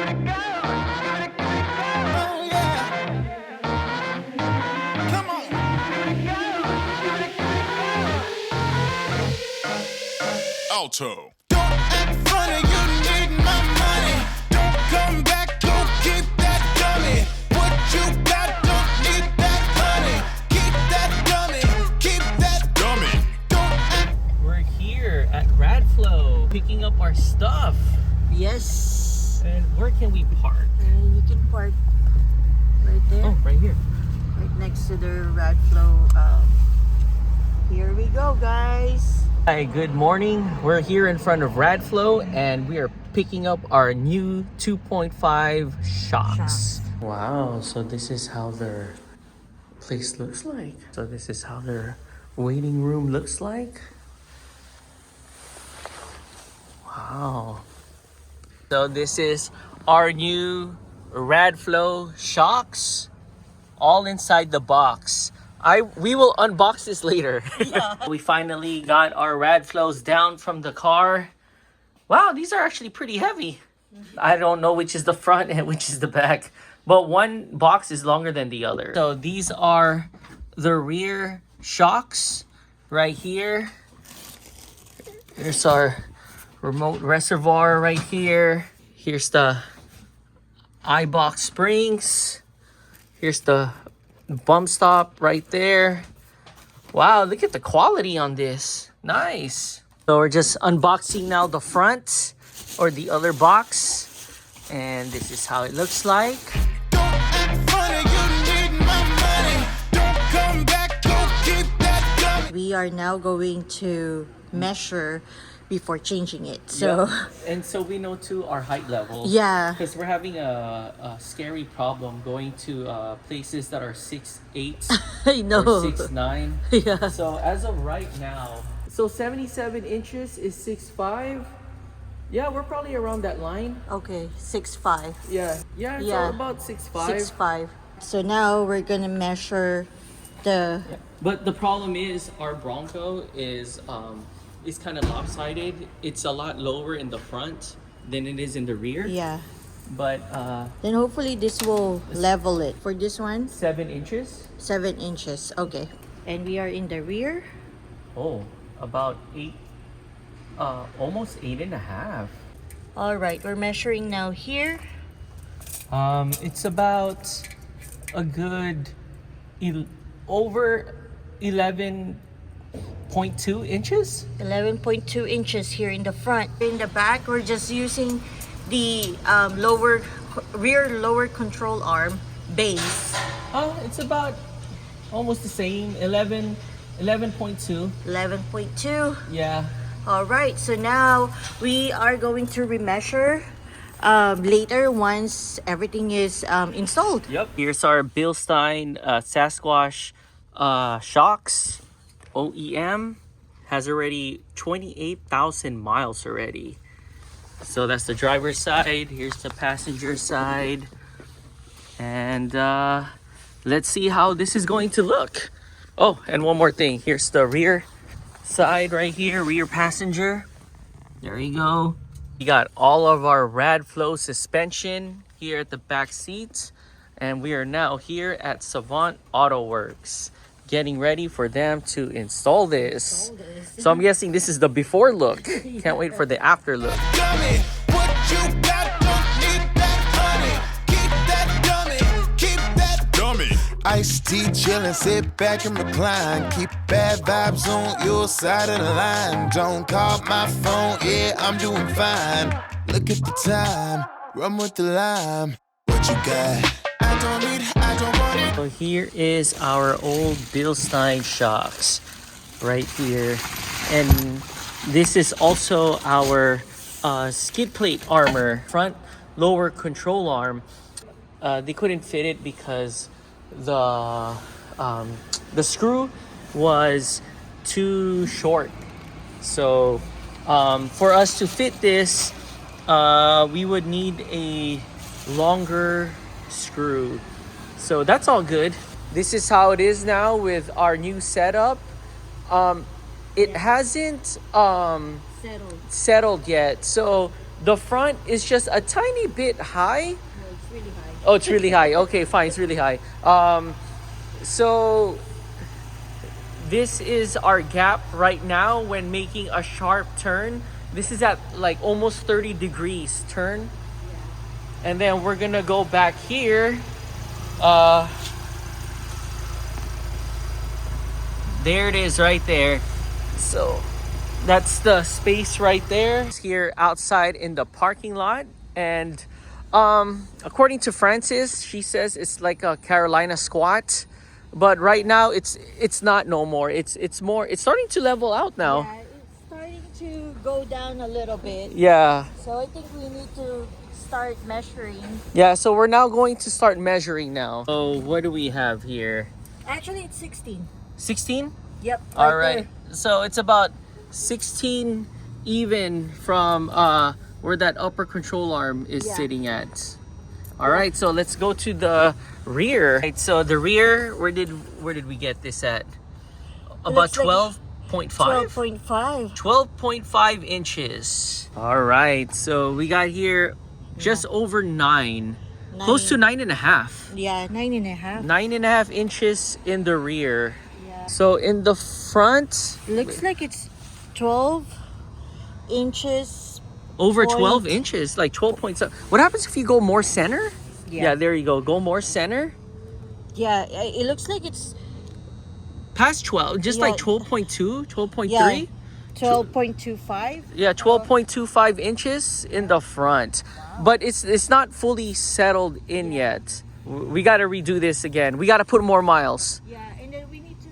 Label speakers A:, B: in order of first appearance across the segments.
A: Alto. Don't act funny, you need my money. Don't come back, go keep that dummy. What you got, don't need that honey. Keep that dummy, keep that dummy. Don't act.
B: We're here at RADFLO picking up our stuff.
C: Yes.
B: And where can we park?
C: And you can park right there.
B: Oh, right here.
C: Right next to the RADFLO. Here we go, guys.
B: Hi, good morning. We're here in front of RADFLO and we are picking up our new 2.5 SHOCKS. Wow, so this is how their place looks like. So this is how their waiting room looks like. Wow. So this is our new RADFLO SHOCKS, all inside the box. We will unbox this later. Yeah. We finally got our RADFLOs down from the car. Wow, these are actually pretty heavy. I don't know which is the front and which is the back, but one box is longer than the other. So these are the rear shocks right here. Here's our remote reservoir right here. Here's the I-box springs. Here's the bump stop right there. Wow, look at the quality on this. Nice. So we're just unboxing now the front or the other box, and this is how it looks like.
A: Don't act funny, you need my money. Don't come back, go keep that dummy.
C: We are now going to measure before changing it. So
B: Yep. And so we know too our height level.
C: yeah.
B: Because we're having a scary problem going to places that are 6'8"
C: I know.
B: or 6'9".
C: Yeah.
B: So as of right now, so 77 inches is 6'5". Yeah, we're probably around that line.
C: Okay, 6'5".
B: Yeah, it's all about 6'5".
C: 6'5". So now we're gonna measure the.
B: Yeah. But the problem is our Bronco is kind of lopsided. It's a lot lower in the front than it is in the rear.
C: Yeah.
B: But
C: Then hopefully this will level it. For this one,
B: 7 inches.
C: 7 inches. Okay. And we are in the rear.
B: Oh, about 8, almost 8.5.
C: All right, we're measuring now here.
B: It's about a good over 11.2 inches.
C: 11.2 inches here in the front. In the back, we're just using the rear lower control arm base.
B: Oh, it's about almost the same. 11.2.
C: 11.2.
B: Yeah.
C: All right, so now we are going to remeasure later once everything is installed.
B: Yep. Here's our Bilstein SASQUATCH SHOCKS OEM. Has already 28,000 miles already. So that's the driver's side. Here's the passenger side. And let's see how this is going to look. Oh, and one more thing. Here's the rear side right here, rear passenger. There you go. We got all of our RADFLO suspension here at the back seats. And we are now here at Savant Auto Works, getting ready for them to install this. So I'm guessing this is the before look. Can't wait for the after look.
A: Dummy, what you got, don't need that honey. Keep that dummy, keep that dummy. Iced tea chillin', sit back and recline. Keep bad vibes on your side of the line. Don't call my phone, yeah, I'm doing fine. Look at the time, run with the lime. What you got? I don't need, I don't want it.
B: So here is our old Bilstein shocks right here. And this is also our skid plate armor, front lower control arm. They couldn't fit it because the screw was too short. So for us to fit this, we would need a longer screw. So that's all good. This is how it is now with our new setup. It hasn't settled yet, so The front is just a tiny bit high.
C: No, it's really high.
B: Oh, it's really high. Okay, fine, it's really high. So this is our gap right now when making a sharp turn. This is at like almost 30 degrees turn. And then we're gonna go back here. There it is right there. So that's the space right there. It's here outside in the parking lot. And according to Francis, she says it's like a Carolina squat. But right now it's not no more. It's starting to level out now.
C: Yeah, it's starting to go down a little bit.
B: Yeah.
C: So I think we need to start measuring.
B: Yeah, so we're now going to start measuring now. So what do we have here?
C: Actually, it's 16.
B: 16?
C: Yep.
B: All right. So it's about 16 even from where that upper control arm is sitting at. All right, so let's go to the rear. Right, so the rear, where did we get this at? About 12.5?
C: 12.5.
B: 12.5 inches. All right, so we got here just over 9. Close to 9.5.
C: Yeah, 9.5.
B: 9.5 inches in the rear.
C: Yeah.
B: So in the front,
C: Looks like it's 12 inches.
B: over 12 inches, like 12.7. What happens if you go more center? Yeah, there you go. Go more center.
C: Yeah, it looks like it's
B: Past 12, just like 12.2, 12.3.
C: yeah, 12.25.
B: Yeah, 12.25 inches in the front. But it's not fully settled in yet. We got to redo this again. We got to put more miles.
C: Yeah, and then we need to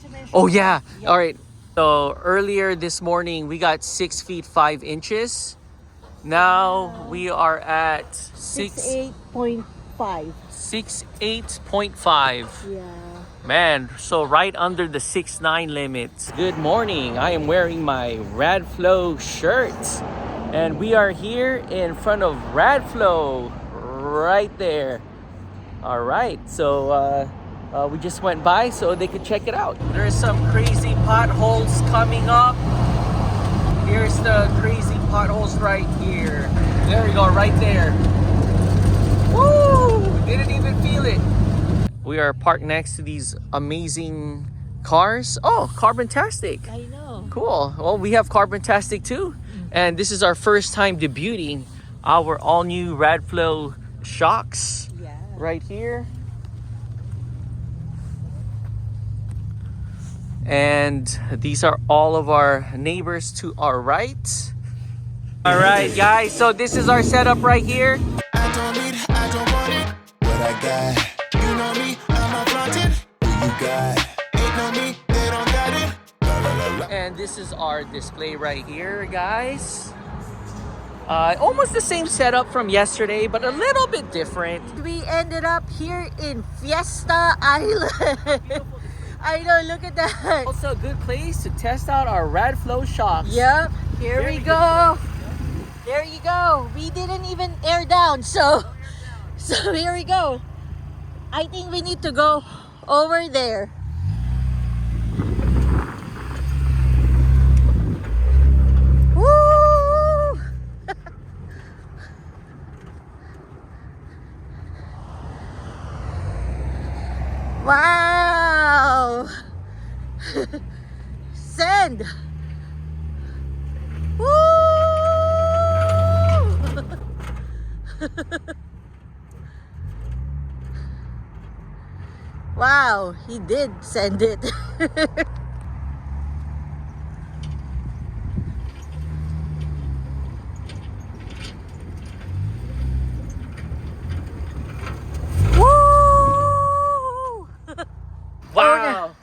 C: measure.
B: Oh yeah. All right. So earlier this morning we got 6 feet 5 inches. Now we are at
C: 8.5.
B: 6.8.5.
C: Yeah.
B: Man, so right under the 6'9" limit. Good morning. I am wearing my RADFLO shirt. And we are here in front of RADFLO right there. All right. So we just went by so they could check it out. There's some crazy potholes coming up. Here's the crazy potholes right here. There we go, right there. Woo! Didn't even feel it. We are parked next to these amazing cars. Oh, Carbon-tastic.
C: I know.
B: Cool. Well, we have Carbon-tastic too. And this is our first time debuting our all-new RADFLO SHOCKS right here. And these are all of our neighbors to our right. All right, guys, so this is our setup right here.
A: I don't need, I don't want it. What I got, you know me, I'm flaunted. Who you got? Ain't no me, they don't got it. La, la, la, la.
B: And this is our display right here, guys. Almost the same setup from yesterday, but a little bit different.
C: We ended up here in Fiesta Island. I know, look at that.
B: Also a good place to test out our RADFLO SHOCKS.
C: Yep, here we go. There you go. We didn't even air down, so here we go. I think we need to go over there. Woo! Wow! Send! Woo! Wow, he did send it. Woo!
B: Wow.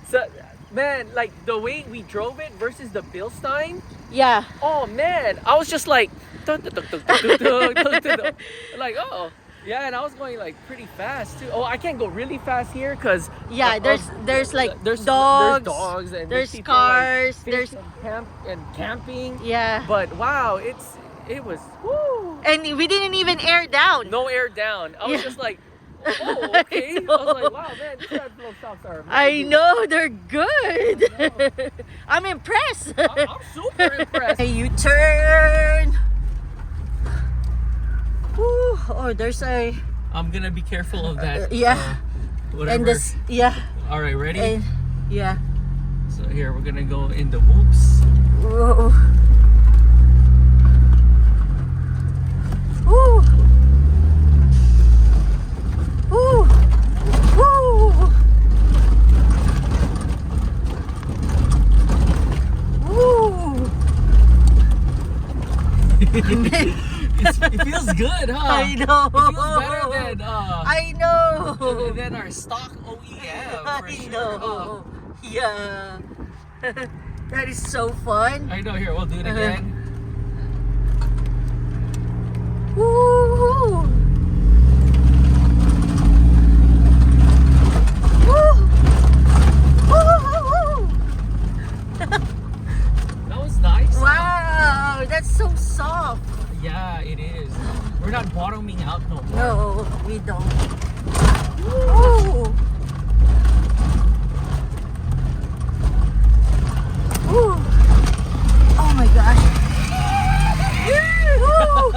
B: So, man, like the way we drove it versus the Bilstein.
C: Yeah.
B: Oh man, I was just like, like, oh, yeah, and I was going like pretty fast too. Oh, I can't go really fast here because
C: there's like
B: there's
C: dogs
B: and
C: there's
B: people,
C: cars,
B: like,
C: there's
B: camping.
C: yeah.
B: But wow, it was woo.
C: And we didn't even air down.
B: No air down. I was just like, oh, okay. I was like, wow, man, these RADFLO SHOCKS are amazing.
C: I know, they're good. I'm impressed.
B: I'm super impressed.
C: Hey, you turn. Oh, there's a
B: I'm gonna be careful of that.
C: yeah.
B: Whatever.
C: And this, yeah.
B: All right, ready?
C: And yeah.
B: So here we're gonna go in the whoops.
C: Whoa. Woo. Woo. Woo. Woo.
B: It feels good, huh?
C: I know.
B: It feels better than
C: I know.
B: than our stock OEM. For
C: I
B: sure,
C: know. Yeah. That is so fun.
B: I know. Here, we'll do it again.
C: Woo! Woo! Woo!
B: That was nice.
C: Wow, that's so soft.
B: Yeah, it is. We're not bottoming out no more.
C: No, we don't. Woo! Woo! Oh my gosh. Woo!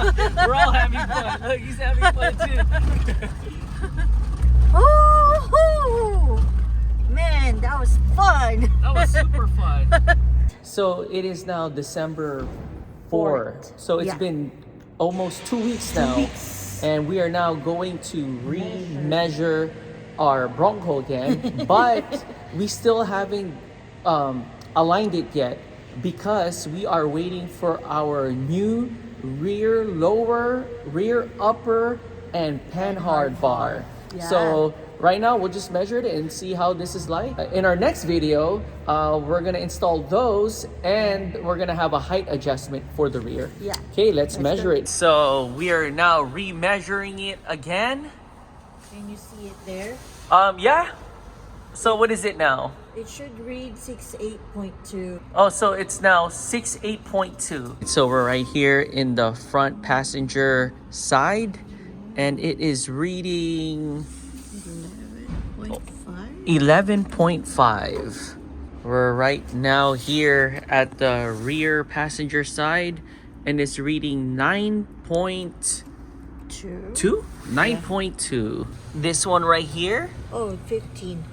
B: We're all having fun. Look, he's having fun too.
C: Woo! Man, that was fun.
B: That was super fun. So it is now December 4th. So it's
C: Yeah.
B: been almost 2 weeks now. And we are now going to re-measure our Bronco again. But we still haven't aligned it yet because we are waiting for our new rear lower, rear upper, and panhard bar.
C: Yeah.
B: So right now we'll just measure it and see how this is like. In our next video, we're gonna install those and we're gonna have a height adjustment for the rear.
C: Yeah.
B: Okay, let's measure it. So we are now re-measuring it again.
C: Can you see it there?
B: Yeah. So what is it now?
C: It should read 68.2.
B: Oh, so it's now 68.2. So we're right here in the front passenger side and it is reading
C: 11.5?
B: 11.5. We're right now here at the rear passenger side and it's reading 9.2. 9.2. This one right here,
C: Oh, 15.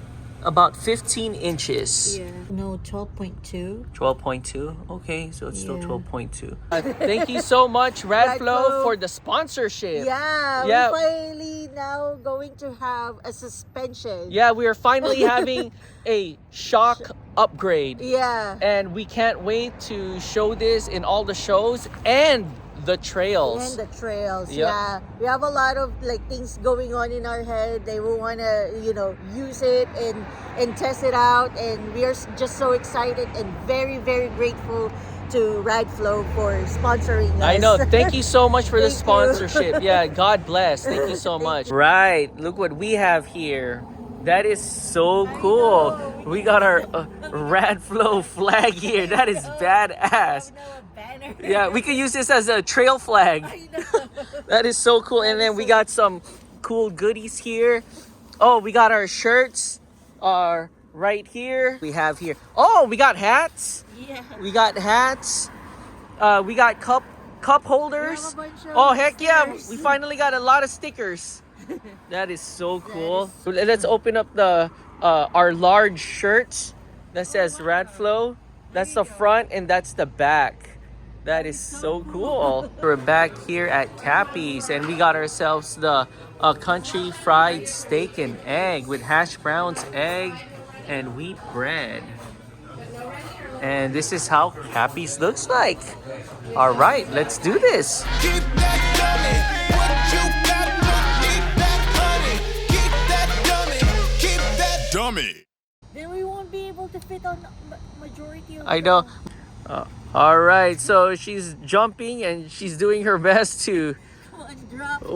B: about 15 inches.
C: Yeah. No, 12.2.
B: 12.2. Okay, so it's still
C: Yeah.
B: 12.2. Thank you so much, RADFLO,
C: RADFLO.
B: for the sponsorship.
C: Yeah,
B: Yeah.
C: we're finally now going to have a suspension.
B: Yeah, we are finally having a shock upgrade.
C: Yeah.
B: And we can't wait to show this in all the shows and the trails.
C: And the trails,
B: Yep.
C: yeah. We have a lot of like things going on in our head. They will want to, use it and test it out. And we are just so excited and very, very grateful to RADFLO for sponsoring us.
B: I know. Thank you so much for the
C: Thank you.
B: sponsorship. Yeah, God bless. Thank you so much. Right. Look what we have here. That is so cool. We got our RADFLO flag here. That is badass. Yeah, we could use this as a trail flag. That is so cool. And then we got some cool goodies here. Oh, we got our shirts right here. We have here. Oh, we got hats.
C: Yeah.
B: We got hats. We got cup holders.
C: We have a bunch of
B: Oh, heck yeah.
C: stickers.
B: We finally got a lot of stickers. That is so cool. Let's open up the our large shirts that says RADFLO. That's the front and that's the back. That is so cool. We're back here at Cappy's and we got ourselves the country fried steak and egg with hash browns, egg, and wheat bread. And this is how Cappy's looks like. All right, let's do this.
A: Keep that dummy. What you got? Don't need that honey. Keep that dummy. Keep that dummy.
C: Then we won't be able to fit on majority of
B: I know. All right, so she's jumping and she's doing her best to
C: one drop.